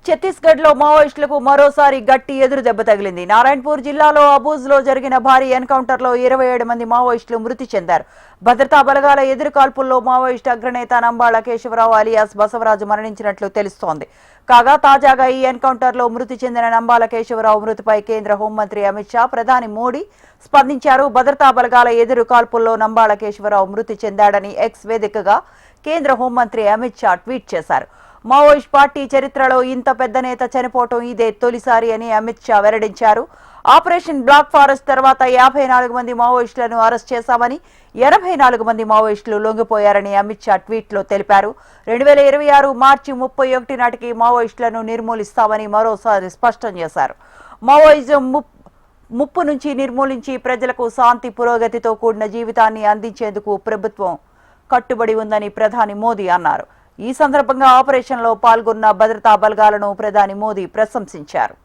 ఛత్తీస్గఢ్ లో మావోయిస్టులకు మరోసారి గట్టి ఎదురు దెబ్బ తగిలింది. నారాయణపూర్ జిల్లాలో అబూజ్ లో జరిగిన భారీ ఎన్కౌంటర్ లో 27 మంది మావోయిస్టులు మృతి చెందారు. భద్రతా బలగాల ఎదురు కాల్పుల్లో మావోయిస్టు అగ్రనేత నంబాళ కేశవరావు అలియాస్ బసవరాజు మరణించినట్లు తెలుస్తోంది. కాగా తాజాగా ఈ ఎన్కౌంటర్ లో మృతి చెందిన నంబాళ కేశవరావు మృతిపై కేంద్ర హోంమంత్రి అమిత్ షా, ప్రధాని మోడీ స్పందించారు. భద్రతా బలగాల ఎదురు కాల్పుల్లో నంబాళ కేశవరావు మృతి చెందాడని ఎక్స్ వేదికగా కేంద్ర హోంమంత్రి అమిత్ షా ట్వీట్ చేశారు. మావోయిస్ట్ పార్టీ చరిత్రలో ఇంత పెద్ద నేత చనిపోవటం ఇదే తొలిసారి అని అమిత్ షా వెల్లడించారు. ఆపరేషన్ బ్లాక్ ఫారెస్ట్ తర్వాత 54 మంది మావోయిస్టులను అరెస్ట్ చేశామని, 84 మంది మావోయిస్టులు లొంగిపోయారని అమిత్ షా ట్వీట్ లో తెలిపారు. 2026 మార్చి 31 నాటికి మావోయిస్టులను నిర్మూలిస్తామని మరోసారి స్పష్టం చేశారు. మావోయిజం ముప్పు నుంచి నిర్మూలించి ప్రజలకు శాంతి, పురోగతితో కూడిన జీవితాన్ని అందించేందుకు ప్రభుత్వం కట్టుబడి ఉందని ప్రధాని మోదీ అన్నారు. ఈ సందర్భంగా ఆపరేషన్లో పాల్గొన్న భద్రతా బలగాలను ప్రధాని మోదీ ప్రశంసించారు.